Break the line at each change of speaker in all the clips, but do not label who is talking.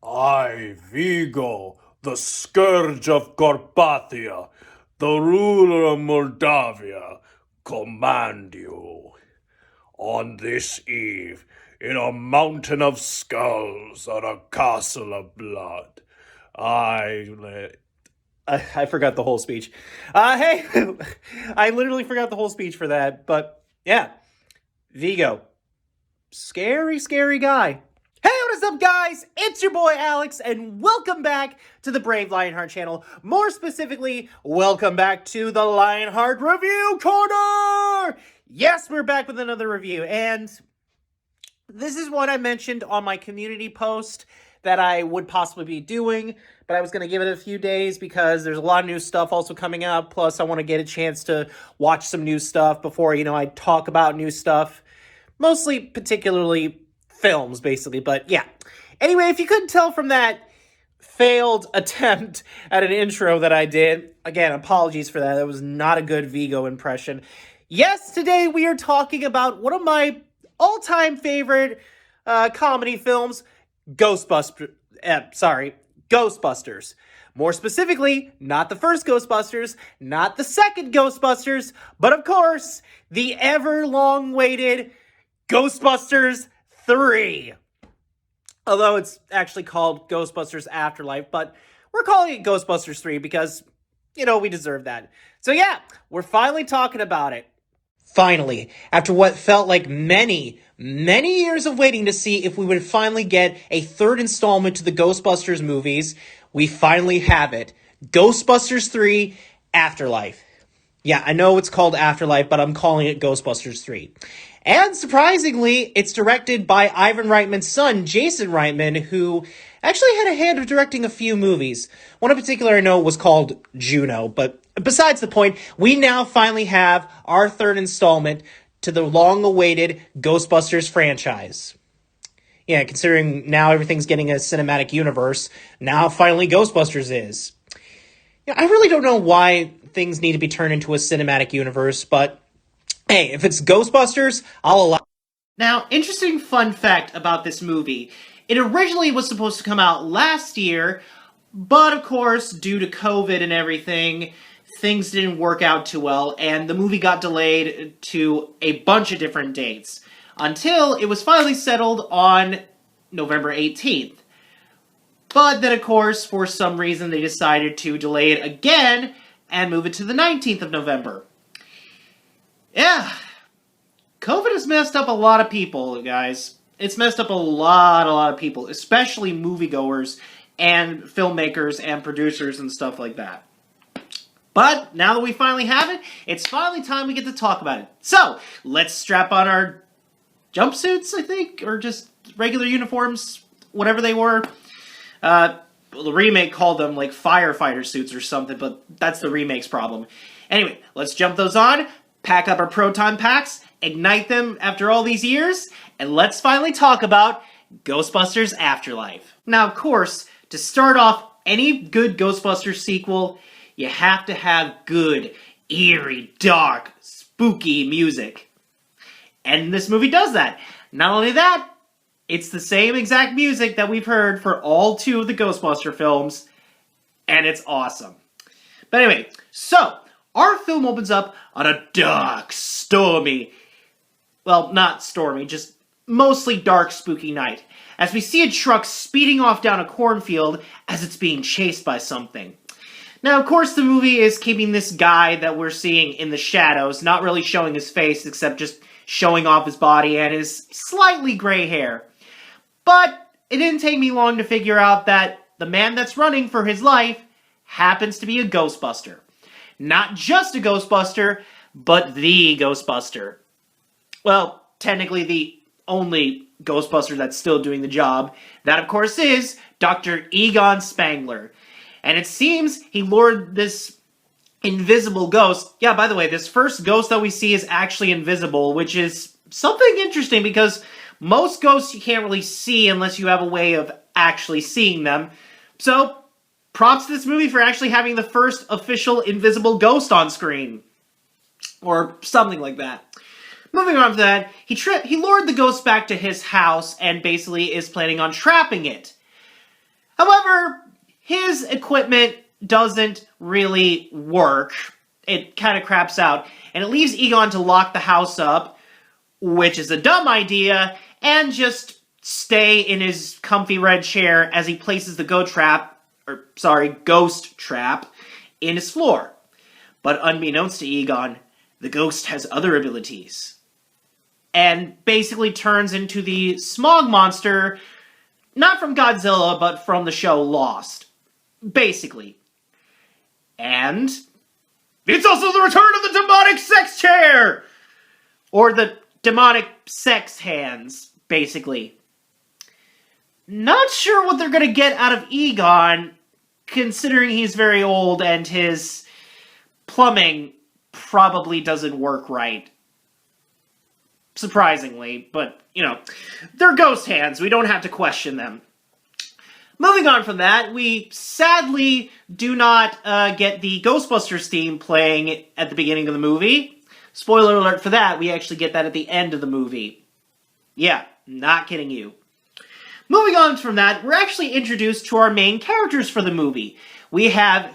I, Vigo, the scourge of Carpathia, the ruler of Moldavia, command you. On this eve, in a mountain of skulls and a castle of blood, I forgot the whole speech. Hey, I literally forgot the whole speech for that, but yeah, Vigo. Scary, scary guy. Hey, what is up, guys? It's your boy Alex, and welcome back to the Brave Lionheart channel. More specifically, welcome back to the Lionheart Review Corner! Yes, we're back with another review, and this is what I mentioned on my community post that I would possibly be doing, but I was going to give it a few days because there's a lot of new stuff also coming out, plus I want to get a chance to watch some new stuff before, I talk about new stuff. Mostly, particularly, films, basically, but yeah. Anyway, if you couldn't tell from that failed attempt at an intro that I did, again, apologies for that. That was not a good Vigo impression. Yes, today we are talking about one of my all-time favorite comedy films, Ghostbusters. More specifically, not the first Ghostbusters, not the second Ghostbusters, but of course, the ever-long-awaited Ghostbusters 3. Although it's actually called Ghostbusters Afterlife, but we're calling it Ghostbusters 3 because, we deserve that. So yeah, we're finally talking about it. Finally, after what felt like many years of waiting to see if we would finally get a third installment to the Ghostbusters movies, we finally have it. Ghostbusters 3 Afterlife. Yeah, I know it's called Afterlife, but I'm calling it Ghostbusters 3. And surprisingly, it's directed by Ivan Reitman's son, Jason Reitman, who actually had a hand of directing a few movies. One in particular I know was called Juno, but besides the point, we now finally have our third installment to the long-awaited Ghostbusters franchise. Yeah, considering now everything's getting a cinematic universe, now finally Ghostbusters is. Yeah, I really don't know why things need to be turned into a cinematic universe, but hey, if it's Ghostbusters, I'll allow. Now, interesting fun fact about this movie. It originally was supposed to come out last year, but of course, due to COVID and everything, things didn't work out too well, and the movie got delayed to a bunch of different dates, until it was finally settled on November 18th. But then, of course, for some reason, they decided to delay it again and move it to the 19th of November. Yeah, COVID has messed up a lot of people, guys. It's messed up a lot of people, especially moviegoers and filmmakers and producers and stuff like that. But now that we finally have it, it's finally time we get to talk about it. So, let's strap on our jumpsuits, I think, or just regular uniforms, whatever they were. The remake called them, like, firefighter suits or something, but that's the remake's problem. Anyway, let's jump those on, pack up our proton packs, ignite them after all these years, and let's finally talk about Ghostbusters Afterlife. Now, of course, to start off any good Ghostbusters sequel, you have to have good, eerie, dark, spooky music. And this movie does that. Not only that, it's the same exact music that we've heard for all two of the Ghostbuster films, and it's awesome. But anyway, so our film opens up on a dark, stormy, well, not stormy, just mostly dark, spooky night, as we see a truck speeding off down a cornfield as it's being chased by something. Now, of course, the movie is keeping this guy that we're seeing in the shadows, not really showing his face, except just showing off his body and his slightly gray hair. But it didn't take me long to figure out that the man that's running for his life happens to be a Ghostbuster. Not just a Ghostbuster, but the Ghostbuster. Well, technically the only Ghostbuster that's still doing the job. That, of course, is Dr. Egon Spangler. And it seems he lured this invisible ghost. Yeah, by the way, this first ghost that we see is actually invisible, which is something interesting because most ghosts you can't really see unless you have a way of actually seeing them. So, props to this movie for actually having the first official invisible ghost on screen. Or something like that. Moving on to that, he lured the ghost back to his house and basically is planning on trapping it. However, his equipment doesn't really work. It kind of craps out, and it leaves Egon to lock the house up, which is a dumb idea, and just stay in his comfy red chair as he places the ghost trap in his floor. But unbeknownst to Egon, the ghost has other abilities. And basically turns into the smog monster, not from Godzilla, but from the show Lost. Basically. And it's also the return of the demonic sex chair! Or the demonic sex hands, basically. Not sure what they're going to get out of Egon, considering he's very old and his plumbing probably doesn't work right. Surprisingly, but, you know, they're ghost hands. We don't have to question them. Moving on from that, we sadly do not get the Ghostbusters theme playing at the beginning of the movie. Spoiler alert for that, we actually get that at the end of the movie. Yeah, not kidding you. Moving on from that, we're actually introduced to our main characters for the movie. We have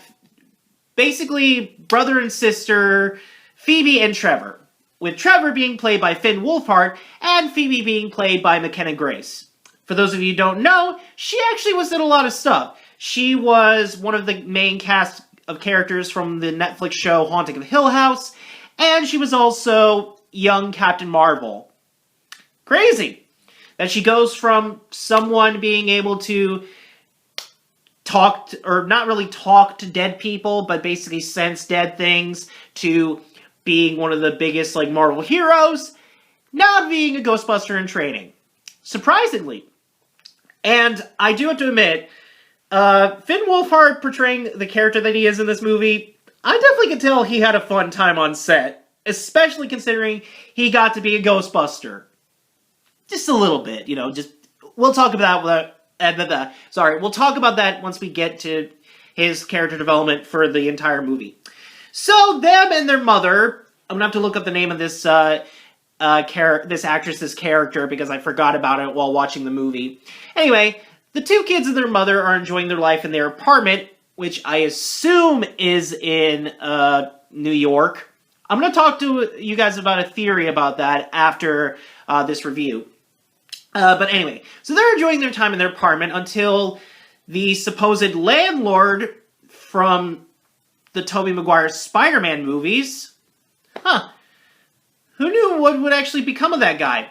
basically brother and sister Phoebe and Trevor, with Trevor being played by Finn Wolfhard and Phoebe being played by McKenna Grace. For those of you who don't know, she actually was in a lot of stuff. She was one of the main cast of characters from the Netflix show Haunting of Hill House, and she was also young Captain Marvel. Crazy that she goes from someone being able to talk to, or not really talk to dead people, but basically sense dead things, to being one of the biggest like Marvel heroes, now being a Ghostbuster in training. Surprisingly. And I do have to admit, Finn Wolfhard portraying the character that he is in this movie, I definitely could tell he had a fun time on set, especially considering he got to be a Ghostbuster. Just a little bit, you know, we'll talk about that. We'll talk about that once we get to his character development for the entire movie. So, them and their mother, I'm gonna have to look up the name of this this actress's character because I forgot about it while watching the movie. Anyway, the two kids and their mother are enjoying their life in their apartment, which I assume is in New York. I'm gonna talk to you guys about a theory about that after this review. But anyway, so they're enjoying their time in their apartment until the supposed landlord from the Tobey Maguire Spider-Man movies. Who knew what would actually become of that guy?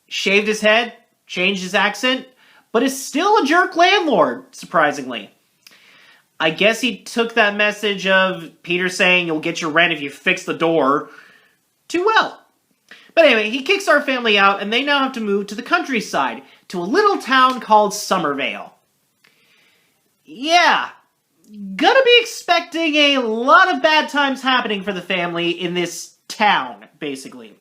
Shaved his head, changed his accent, but is still a jerk landlord, surprisingly. I guess he took that message of Peter saying you'll get your rent if you fix the door too well. But anyway, he kicks our family out, and they now have to move to the countryside, to a little town called Somervale. Yeah, gonna be expecting a lot of bad times happening for the family in this town, basically.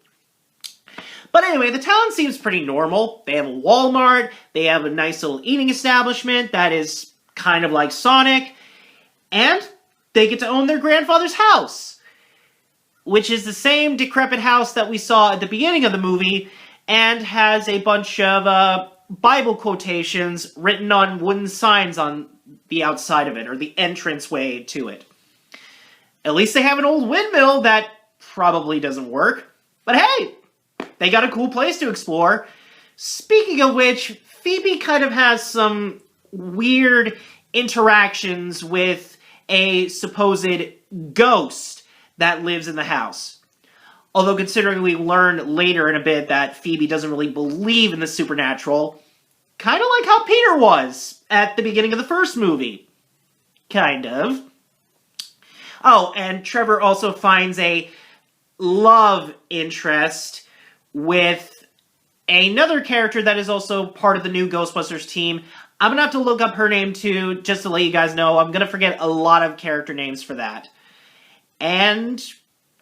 But anyway, the town seems pretty normal. They have a Walmart, they have a nice little eating establishment that is kind of like Sonic, and they get to own their grandfather's house, which is the same decrepit house that we saw at the beginning of the movie, and has a bunch of Bible quotations written on wooden signs on the outside of it, or the entranceway to it. At least they have an old windmill that probably doesn't work. But hey, they got a cool place to explore. Speaking of which, Phoebe kind of has some weird interactions with a supposed ghost that lives in the house. Although considering we learn later in a bit that Phoebe doesn't really believe in the supernatural, kind of like how Peter was at the beginning of the first movie. Kind of. Oh, and Trevor also finds a love interest with another character that is also part of the new Ghostbusters team. I'm gonna have to look up her name too, just to let you guys know. I'm gonna forget a lot of character names for that. And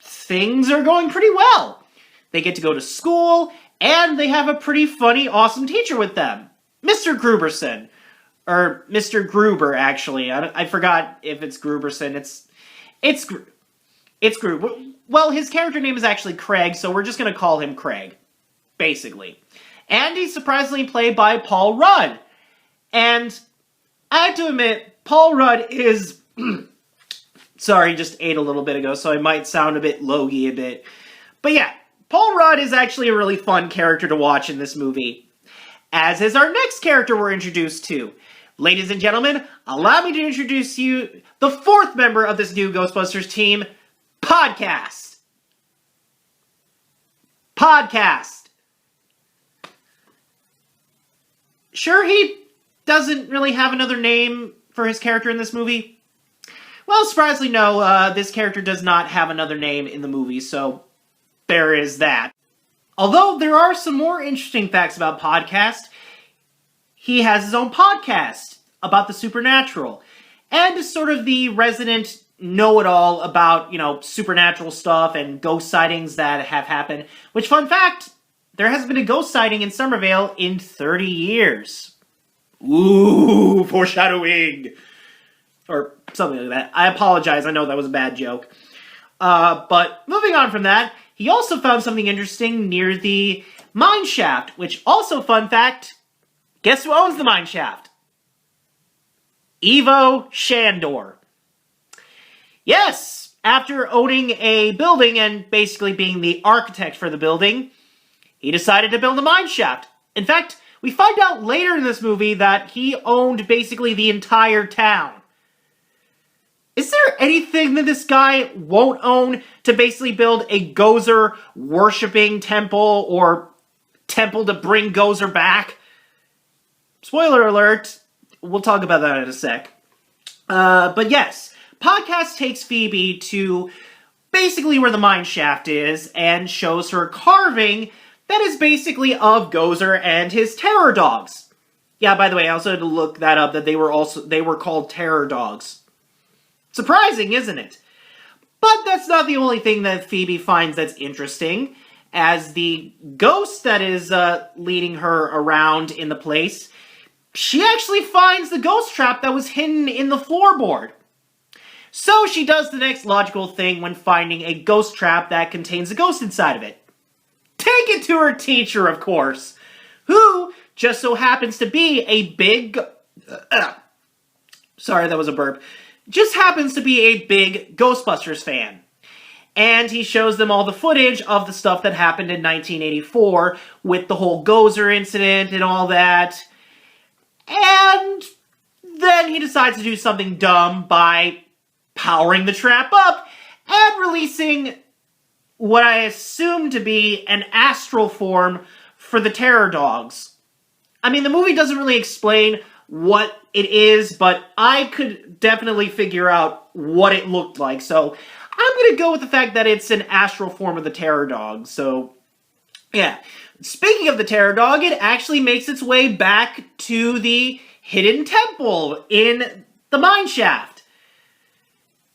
things are going pretty well. They get to go to school, and they have a pretty funny, awesome teacher with them. Mr. Gruberson. Or Mr. Gruber, actually. I forgot if it's Gruberson. It's Gruber. Well, his character name is actually Craig, so we're just going to call him Craig. Basically. And he's surprisingly played by Paul Rudd. And I have to admit, Paul Rudd is... Sorry, just ate a little bit ago, so I might sound a bit logy a bit. But yeah, Paul Rudd is actually a really fun character to watch in this movie. As is our next character we're introduced to. Ladies and gentlemen, allow me to introduce you the fourth member of this new Ghostbusters team, Podcast. Podcast. Sure, he doesn't really have another name for his character in this movie? Well, surprisingly, no, this character does not have another name in the movie, so there is that. Although there are some more interesting facts about Podcast, he has his own podcast about the supernatural, and is sort of the resident know-it-all about, supernatural stuff and ghost sightings that have happened. Which, fun fact, there hasn't been a ghost sighting in Somerville in 30 years. Ooh, foreshadowing! Or something like that. I apologize, I know that was a bad joke. But moving on from that, he also found something interesting near the mine shaft, which also, fun fact, guess who owns the mine shaft? Ivo Shandor. Yes, after owning a building and basically being the architect for the building, he decided to build a mine shaft. In fact, we find out later in this movie that he owned basically the entire town. Is there anything that this guy won't own to basically build a Gozer worshipping temple or temple to bring Gozer back? Spoiler alert, we'll talk about that in a sec. But yes, Podcast takes Phoebe to basically where the mine shaft is and shows her carving that is basically of Gozer and his terror dogs. Yeah, by the way, I also had to look that up, that they were called terror dogs. Surprising, isn't it? But that's not the only thing that Phoebe finds that's interesting, as the ghost that is leading her around in the place, she actually finds the ghost trap that was hidden in the floorboard. So she does the next logical thing when finding a ghost trap that contains a ghost inside of it. Take it to her teacher, of course, who just so happens to be a big... sorry, that was a burp. Just happens to be a big Ghostbusters fan. And he shows them all the footage of the stuff that happened in 1984 with the whole Gozer incident and all that. And then he decides to do something dumb by powering the trap up and releasing what I assume to be an astral form for the terror dogs. I mean, the movie doesn't really explain what it is, but I could definitely figure out what it looked like. So I'm going to go with the fact that it's an astral form of the terror dog. So, yeah. Speaking of the terror dog, it actually makes its way back to the hidden temple in the mine shaft.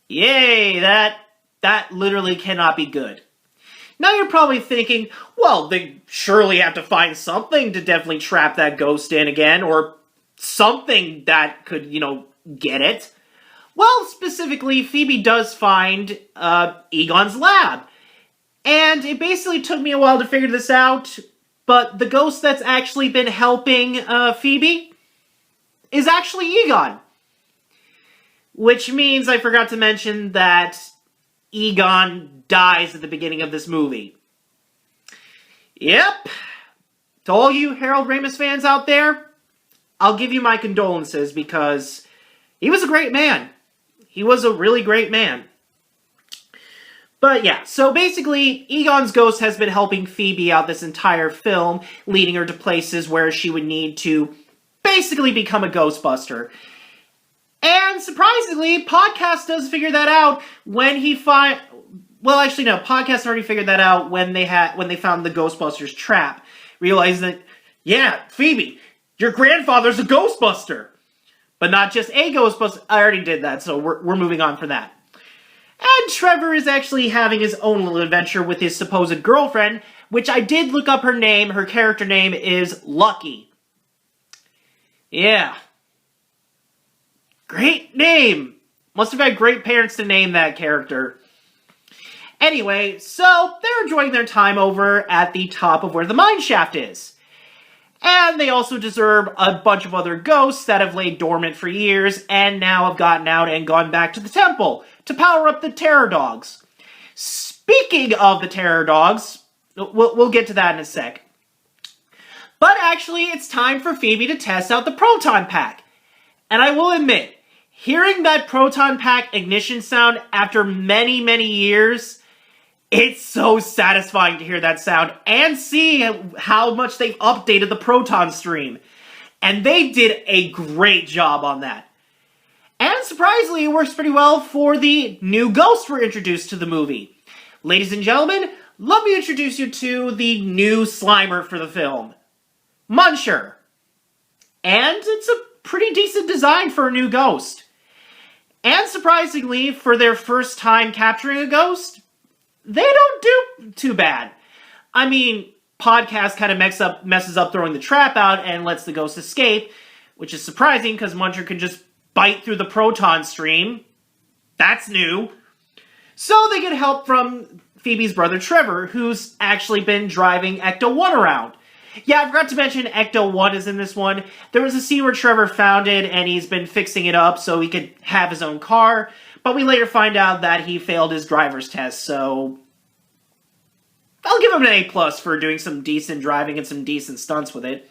Yay, that literally cannot be good. Now you're probably thinking, well, they surely have to find something to definitely trap that ghost in again, or something that could, get it. Well, specifically, Phoebe does find Egon's lab. And it basically took me a while to figure this out, but the ghost that's actually been helping Phoebe is actually Egon. Which means I forgot to mention that Egon dies at the beginning of this movie. Yep. To all you Harold Ramis fans out there, I'll give you my condolences because he was a great man. He was a really great man. But yeah, so basically, Egon's ghost has been helping Phoebe out this entire film, leading her to places where she would need to basically become a Ghostbuster. And surprisingly, Podcast does figure that out when he well, actually, no. Podcast already figured that out when they found the Ghostbusters trap. Realizing that, yeah, Phoebe, your grandfather's a Ghostbuster. But not just a Ghostbuster. I already did that, so we're moving on from that. And Trevor is actually having his own little adventure with his supposed girlfriend, which I did look up her name. Her character name is Lucky. Yeah. Great name. Must have had great parents to name that character. Anyway, so they're enjoying their time over at the top of where the mine shaft is. And they also disturb a bunch of other ghosts that have laid dormant for years and now have gotten out and gone back to the temple to power up the terror dogs. Speaking of the terror dogs, we'll get to that in a sec. But actually, it's time for Phoebe to test out the proton pack. And I will admit, hearing that proton pack ignition sound after many, many years, it's so satisfying to hear that sound and see how much they've updated the proton stream. And they did a great job on that. And surprisingly, it works pretty well for the new ghosts we're introduced to the movie. Ladies and gentlemen, let me introduce you to the new Slimer for the film, Muncher. And it's a pretty decent design for a new ghost. And surprisingly, for their first time capturing a ghost, they don't do too bad. I mean, Podcast kind of messes up throwing the trap out and lets the ghost escape, which is surprising because Muncher can just bite through the proton stream. That's new. So they get help from Phoebe's brother Trevor, who's actually been driving Ecto-1 around. Yeah, I forgot to mention Ecto-1 is in this one. There was a scene where Trevor found it and he's been fixing it up so he could have his own car. But we later find out that he failed his driver's test, so I'll give him an A+ for doing some decent driving and some decent stunts with it.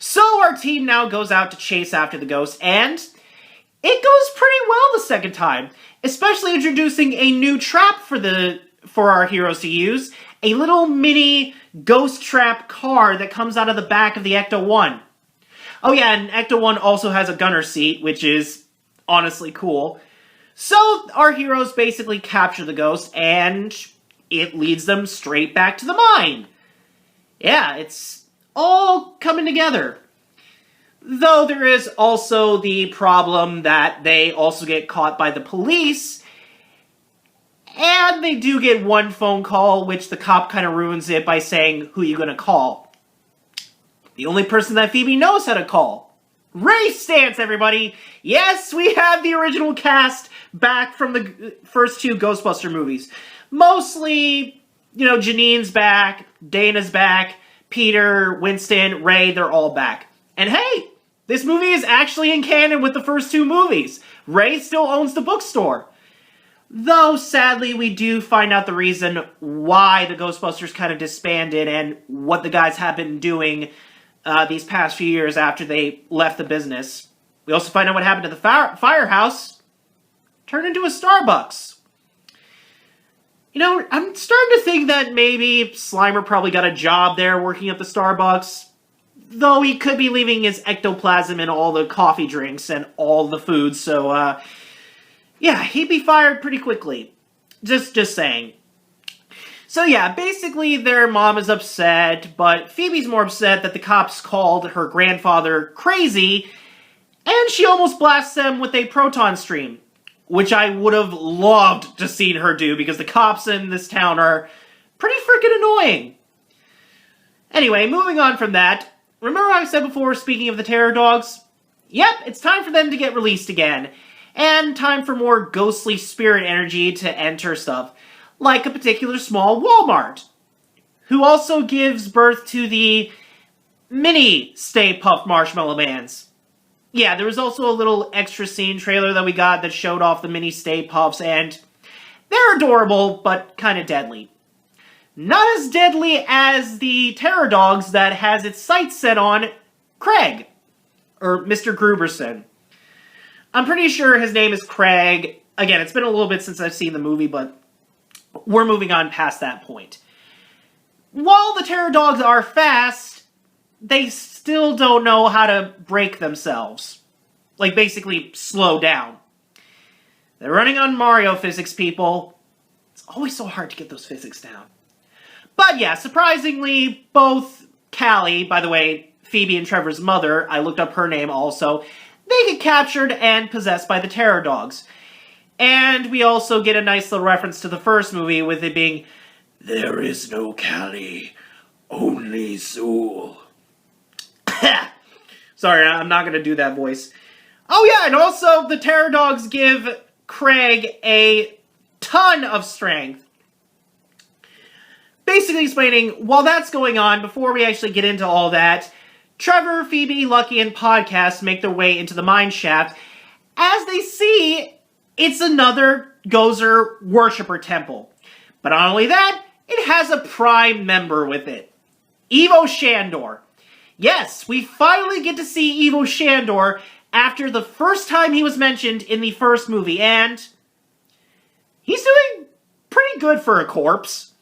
So our team now goes out to chase after the ghost, and it goes pretty well the second time, especially introducing a new trap for our heroes to use, a little mini ghost trap car that comes out of the back of the Ecto-1. Oh yeah, and Ecto-1 also has a gunner seat, which is honestly cool. So our heroes basically capture the ghost, and it leads them straight back to the mine. Yeah, it's all coming together. Though there is also the problem that they also get caught by the police, and they do get one phone call, which the cop kind of ruins it by saying, "Who you gonna call?" The only person that Phoebe knows how to call. Ray Stantz, everybody! Yes, we have the original cast back from the first two Ghostbuster movies. Mostly, Janine's back, Dana's back, Peter, Winston, Ray, they're all back. And hey, this movie is actually in canon with the first two movies. Ray still owns the bookstore. Though, sadly, we do find out the reason why the Ghostbusters kind of disbanded and what the guys have been doing these past few years after they left the business. We also find out what happened to the firehouse. Turned into a Starbucks. I'm starting to think that maybe Slimer probably got a job there working at the Starbucks. Though he could be leaving his ectoplasm in all the coffee drinks and all the food, so, yeah, he'd be fired pretty quickly. Just saying. So yeah, basically their mom is upset, but Phoebe's more upset that the cops called her grandfather crazy, and she almost blasts them with a proton stream, which I would have loved to see her do, because the cops in this town are pretty freaking annoying. Anyway, moving on from that, remember I said before, speaking of the terror dogs? Yep, it's time for them to get released again, and time for more ghostly spirit energy to enter stuff, like a particular small Walmart, who also gives birth to the mini Stay Puft Marshmallow Mans. Yeah, there was also a little extra scene trailer that we got that showed off the mini Stay Puffs, and they're adorable, but kind of deadly. Not as deadly as the terror dogs that has its sights set on Craig, or Mr. Gruberson. I'm pretty sure his name is Craig. Again, it's been a little bit since I've seen the movie, but we're moving on past that point. While the terror dogs are fast, they still don't know how to brake themselves. Like, basically, slow down. They're running on Mario physics, people. It's always so hard to get those physics down. But yeah, surprisingly, both Callie, by the way, Phoebe and Trevor's mother, I looked up her name also, they get captured and possessed by the terror dogs. And we also get a nice little reference to the first movie with it being, "There is no Callie, only Zool." Sorry, I'm not going to do that voice. Oh yeah, and also the terror dogs give Craig a ton of strength. Basically explaining, while that's going on, before we actually get into all that, Trevor, Phoebe, Lucky, and Podcast make their way into the mine shaft as they see it's another Gozer worshiper temple. But not only that, it has a prime member with it. Ivo Shandor. Yes, we finally get to see Ivo Shandor after the first time he was mentioned in the first movie, and he's doing pretty good for a corpse.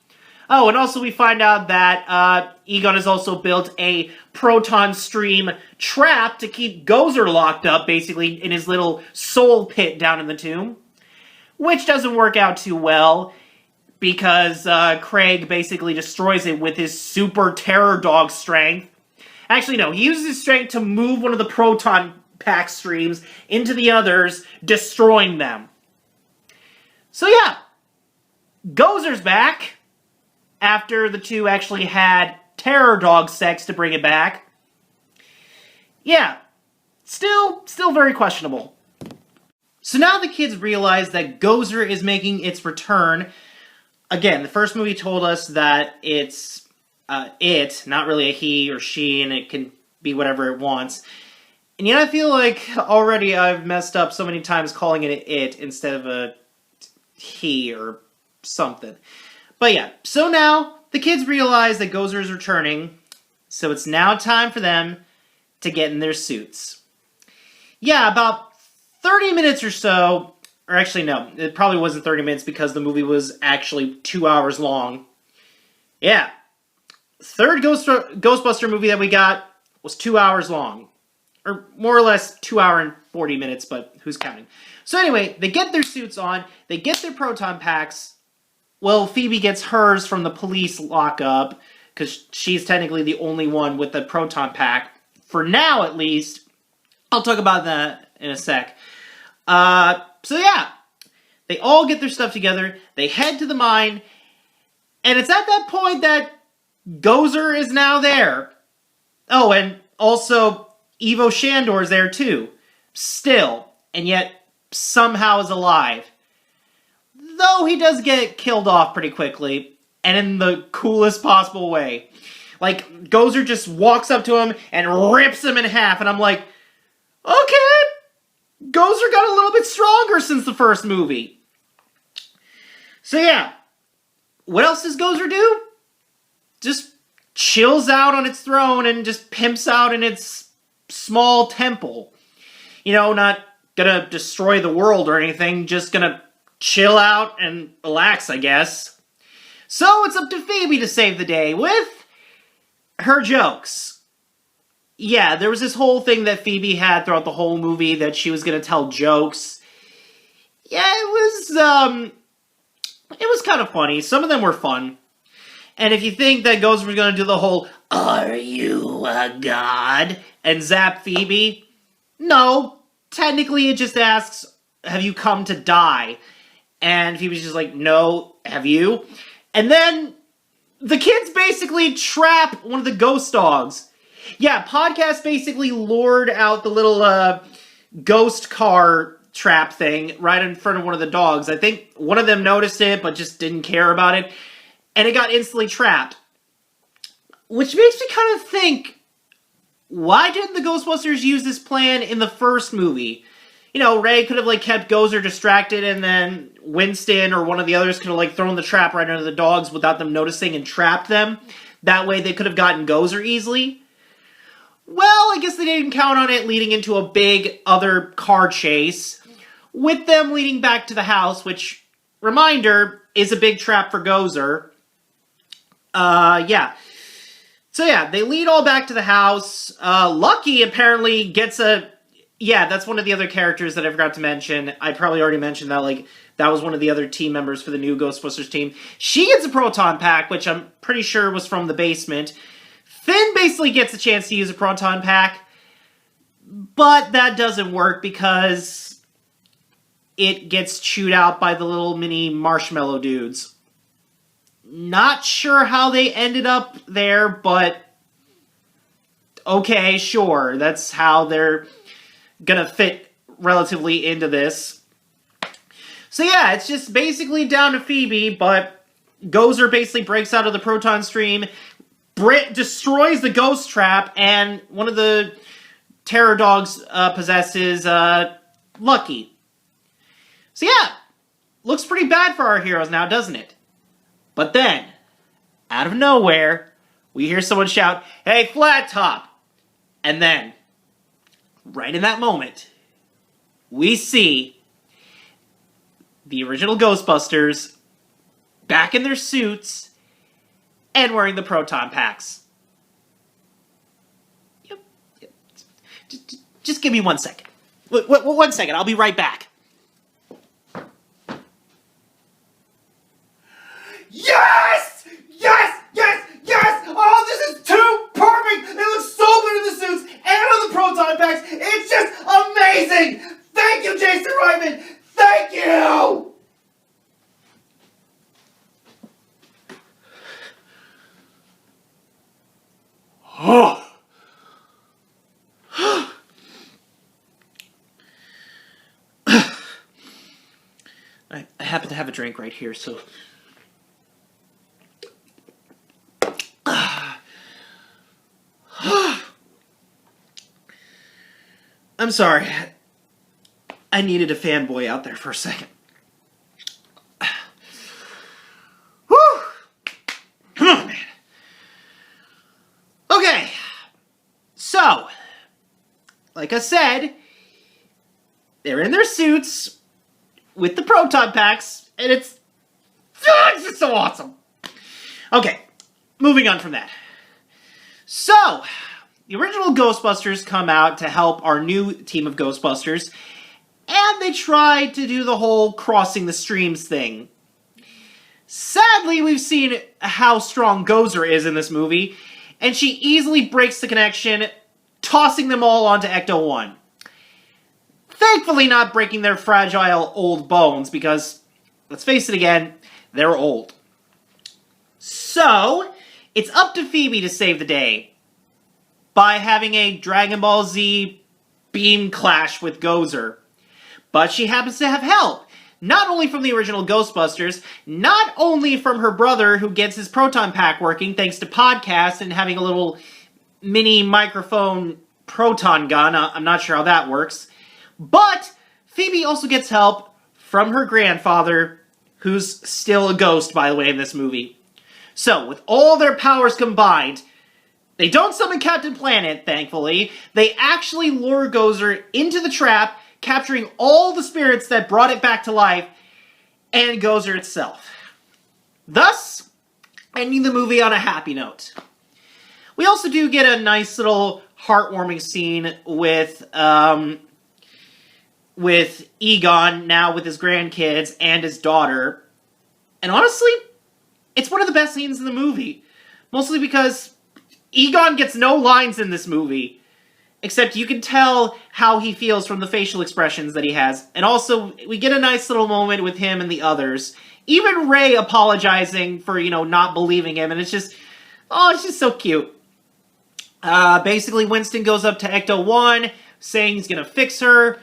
Oh, and also we find out that Egon has also built a proton stream trap to keep Gozer locked up, basically, in his little soul pit down in the tomb. Which doesn't work out too well, because Craig basically destroys it with his super terror dog strength. Actually, no, he uses his strength to move one of the proton pack streams into the others, destroying them. So yeah, Gozer's back. After the two actually had terror dog sex to bring it back. Yeah, still very questionable. So now the kids realize that Gozer is making its return. Again, the first movie told us that it's not really a he or she, and it can be whatever it wants. And yet I feel like already I've messed up so many times calling it it instead of a he or something. But yeah, so now the kids realize that Gozer is returning, so it's now time for them to get in their suits. Yeah, about 30 minutes or so, or actually no, it probably wasn't 30 minutes because the movie was actually 2 hours long. Yeah, third Ghostbuster movie that we got was 2 hours long. Or more or less 2 hours and 40 minutes, but who's counting? So anyway, they get their suits on, they get their proton packs. Well, Phoebe gets hers from the police lockup, because she's technically the only one with the proton pack. For now, at least. I'll talk about that in a sec. So yeah, they all get their stuff together, they head to the mine, and it's at that point that Gozer is now there. Oh, and also Ivo Shandor is there too. Still, and yet somehow is alive. Though he does get killed off pretty quickly, and in the coolest possible way. Like, Gozer just walks up to him and rips him in half, and I'm like, okay, Gozer got a little bit stronger since the first movie. So yeah, what else does Gozer do? Just chills out on its throne and just pimps out in its small temple. You know, not gonna destroy the world or anything, just gonna chill out and relax, I guess. So it's up to Phoebe to save the day with her jokes. Yeah, there was this whole thing that Phoebe had throughout the whole movie that she was going to tell jokes. Yeah, it was kind of funny. Some of them were fun. And if you think that Gozer was going to do the whole, "Are you a god?" and zap Phoebe, no. Technically, it just asks, "Have you come to die?" And Phoebe's just like, "No, have you?" And then the kids basically trap one of the ghost dogs. Yeah, Podcast basically lured out the little ghost car trap thing right in front of one of the dogs. I think one of them noticed it, but just didn't care about it. And it got instantly trapped. Which makes me kind of think, why didn't the Ghostbusters use this plan in the first movie? You know, Ray could have, like, kept Gozer distracted, and then Winston or one of the others could have, like, thrown the trap right under the dogs without them noticing and trapped them. That way they could have gotten Gozer easily. Well, I guess they didn't count on it leading into a big other car chase, with them leading back to the house, which, reminder, is a big trap for Gozer. Yeah. So yeah, they lead all back to the house. Lucky apparently gets a... Yeah, that's one of the other characters that I forgot to mention. I probably already mentioned that, like, that was one of the other team members for the new Ghostbusters team. She gets a proton pack, which I'm pretty sure was from the basement. Finn basically gets a chance to use a proton pack, but that doesn't work because it gets chewed out by the little mini marshmallow dudes. Not sure how they ended up there, but okay, sure. That's how they're gonna fit relatively into this. So yeah, it's just basically down to Phoebe, but Gozer basically breaks out of the proton stream, destroys the ghost trap, and one of the terror dogs possesses Lucky. So yeah, looks pretty bad for our heroes now, doesn't it? But then, out of nowhere, we hear someone shout, "Hey, Flat Top!" And then, right in that moment, we see the original Ghostbusters back in their suits and wearing the proton packs. Yep. Just give me 1 second. 1 second, I'll be right back. Yes! Yes! Yes! Yes! Oh, this is too perfect! They look so good in the suits and on the proton packs. It's just amazing! Thank you, Jason Reitman! Thank you! Oh. I happen to have a drink right here, so... I'm sorry. I needed a fanboy out there for a second. Whew! Come on, man. Okay. So, like I said, they're in their suits with the proton packs, and it's just so awesome. Okay, moving on from that. So, the original Ghostbusters come out to help our new team of Ghostbusters, and they try to do the whole crossing the streams thing. Sadly, we've seen how strong Gozer is in this movie, and she easily breaks the connection, tossing them all onto Ecto-1. Thankfully not breaking their fragile old bones, because, let's face it again, they're old. So, it's up to Phoebe to save the day by having a Dragon Ball Z beam clash with Gozer. But she happens to have help, not only from the original Ghostbusters, not only from her brother who gets his proton pack working thanks to podcasts and having a little mini microphone proton gun. I'm not sure how that works. But Phoebe also gets help from her grandfather, who's still a ghost, by the way, in this movie. So, with all their powers combined, they don't summon Captain Planet, thankfully. They actually lure Gozer into the trap, capturing all the spirits that brought it back to life, and Gozer itself. Thus, ending the movie on a happy note. We also do get a nice little heartwarming scene with Egon, now with his grandkids and his daughter. And honestly, it's one of the best scenes in the movie. Mostly because Egon gets no lines in this movie, except you can tell how he feels from the facial expressions that he has. And also, we get a nice little moment with him and the others. Even Ray apologizing for, not believing him, and it's just so cute. Basically, Winston goes up to Ecto-1, saying he's gonna fix her.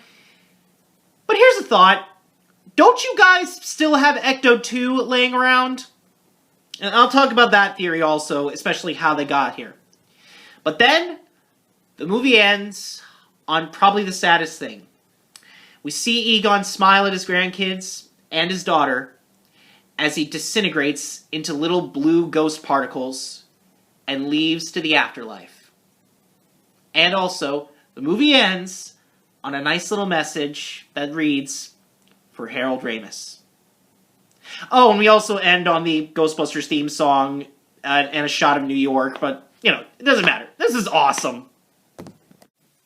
But here's a thought. Don't you guys still have Ecto-2 laying around? And I'll talk about that theory also, especially how they got here. But then, the movie ends on probably the saddest thing. We see Egon smile at his grandkids and his daughter as he disintegrates into little blue ghost particles and leaves to the afterlife. And also, the movie ends on a nice little message that reads, "For Harold Ramis." Oh, and we also end on the Ghostbusters theme song and a shot of New York, but, it doesn't matter. This is awesome.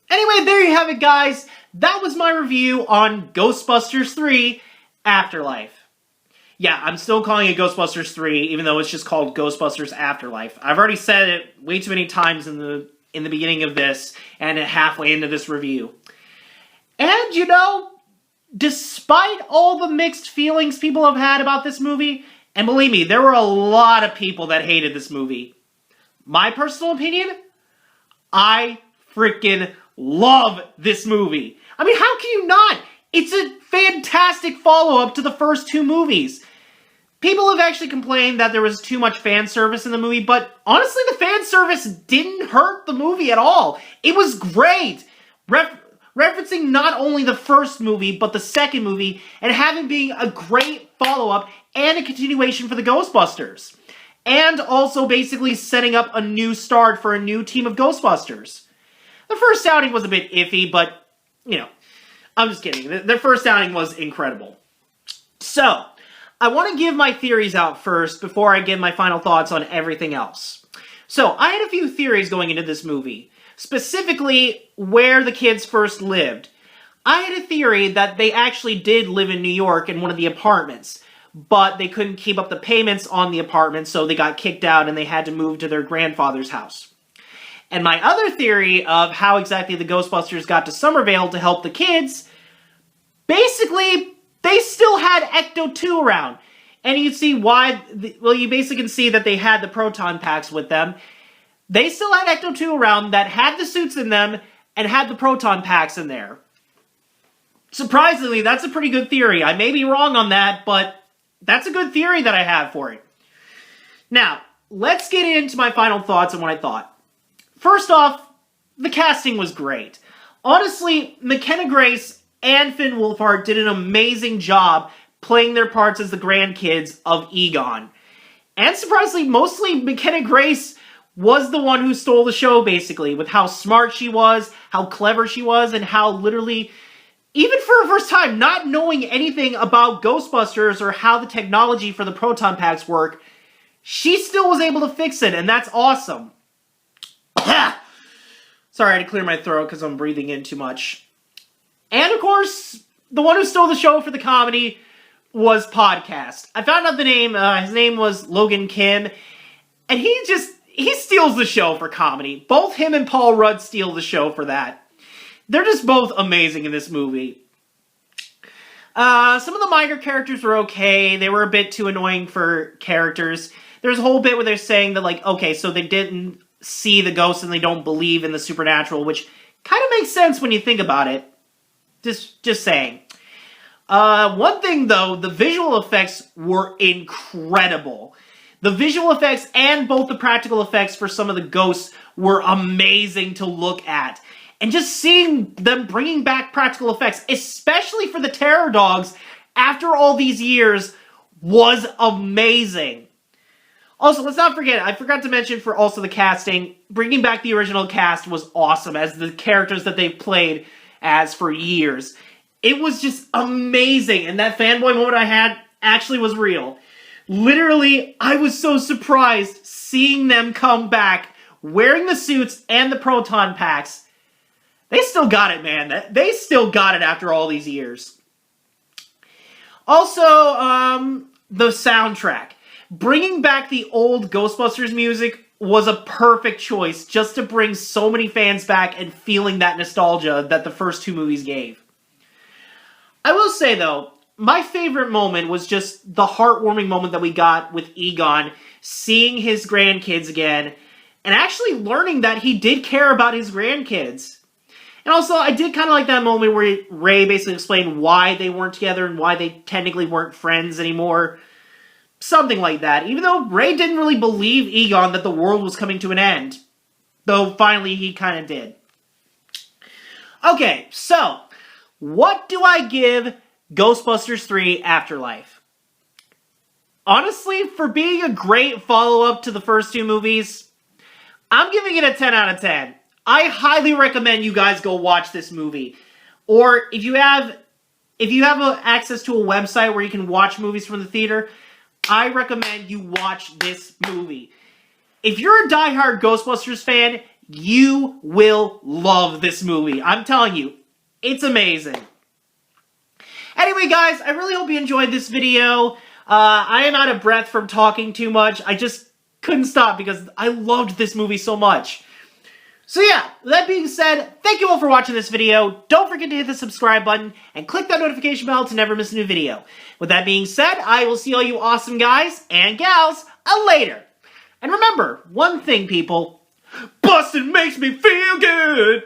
Anyway, there you have it, guys. That was my review on Ghostbusters 3 Afterlife. Yeah, I'm still calling it Ghostbusters 3, even though it's just called Ghostbusters Afterlife. I've already said it way too many times in the beginning of this and halfway into this review. And, despite all the mixed feelings people have had about this movie, and believe me, there were a lot of people that hated this movie. My personal opinion, I freaking love this movie. I mean, how can you not? It's a fantastic follow-up to the first two movies. People have actually complained that there was too much fan service in the movie, but honestly, the fan service didn't hurt the movie at all. It was great. Referencing not only the first movie, but the second movie, and having being a great follow-up and a continuation for the Ghostbusters. And also basically setting up a new start for a new team of Ghostbusters. The first outing was a bit iffy, but, you know, I'm just kidding. Their first outing was incredible. So, I want to give my theories out first before I give my final thoughts on everything else. So, I had a few theories going into this movie. Specifically, where the kids first lived. I had a theory that they actually did live in New York in one of the apartments, but they couldn't keep up the payments on the apartment, so they got kicked out and they had to move to their grandfather's house. And my other theory of how exactly the Ghostbusters got to Somerville to help the kids, basically, they still had Ecto-2 around. And you see why, well, you basically can see that they had the proton packs with them. They still had Ecto-2 around that had the suits in them and had the proton packs in there. Surprisingly, that's a pretty good theory. I may be wrong on that, but that's a good theory that I have for it. Now, let's get into my final thoughts on what I thought. First off, the casting was great. Honestly, McKenna Grace and Finn Wolfhard did an amazing job playing their parts as the grandkids of Egon. And surprisingly, mostly McKenna Grace was the one who stole the show, basically, with how smart she was, how clever she was, and how literally, even for her first time, not knowing anything about Ghostbusters or how the technology for the proton packs work, she still was able to fix it, and that's awesome. Sorry, I had to clear my throat because I'm breathing in too much. And, of course, the one who stole the show for the comedy was Podcast. I found out the name. His name was Logan Kim, and he steals the show for comedy. Both him and Paul Rudd steal the show for that. They're just both amazing in this movie. Some of the minor characters were okay. They were a bit too annoying for characters. There's a whole bit where they're saying that, like, okay, so they didn't see the ghosts and they don't believe in the supernatural, which kind of makes sense when you think about it. Just saying. One thing, though, the visual effects were incredible. The visual effects and both the practical effects for some of the ghosts were amazing to look at. And just seeing them bringing back practical effects, especially for the terror dogs, after all these years, was amazing. Also, let's not forget, I forgot to mention for also the casting, bringing back the original cast was awesome as the characters that they've played as for years. It was just amazing, and that fanboy moment I had actually was real. Literally, I was so surprised seeing them come back wearing the suits and the proton packs. They still got it, man. They still got it after all these years. Also, the soundtrack. Bringing back the old Ghostbusters music was a perfect choice just to bring so many fans back and feeling that nostalgia that the first two movies gave. I will say, though, my favorite moment was just the heartwarming moment that we got with Egon, seeing his grandkids again, and actually learning that he did care about his grandkids. And also, I did kind of like that moment where Ray basically explained why they weren't together and why they technically weren't friends anymore. Something like that. Even though Ray didn't really believe Egon that the world was coming to an end. Though finally he kind of did. Okay, so what do I give Ghostbusters 3 Afterlife? Honestly, for being a great follow-up to the first two movies, I'm giving it a 10 out of 10. I highly recommend you guys go watch this movie. Or if you have access to a website where you can watch movies from the theater, I recommend you watch this movie. If you're a diehard Ghostbusters fan, you will love this movie. I'm telling you, it's amazing. Anyway, guys, I really hope you enjoyed this video. I am out of breath from talking too much. I just couldn't stop because I loved this movie so much. So yeah, that being said, thank you all for watching this video. Don't forget to hit the subscribe button and click that notification bell to never miss a new video. With that being said, I will see all you awesome guys and gals later. And remember, one thing, people, busting makes me feel good.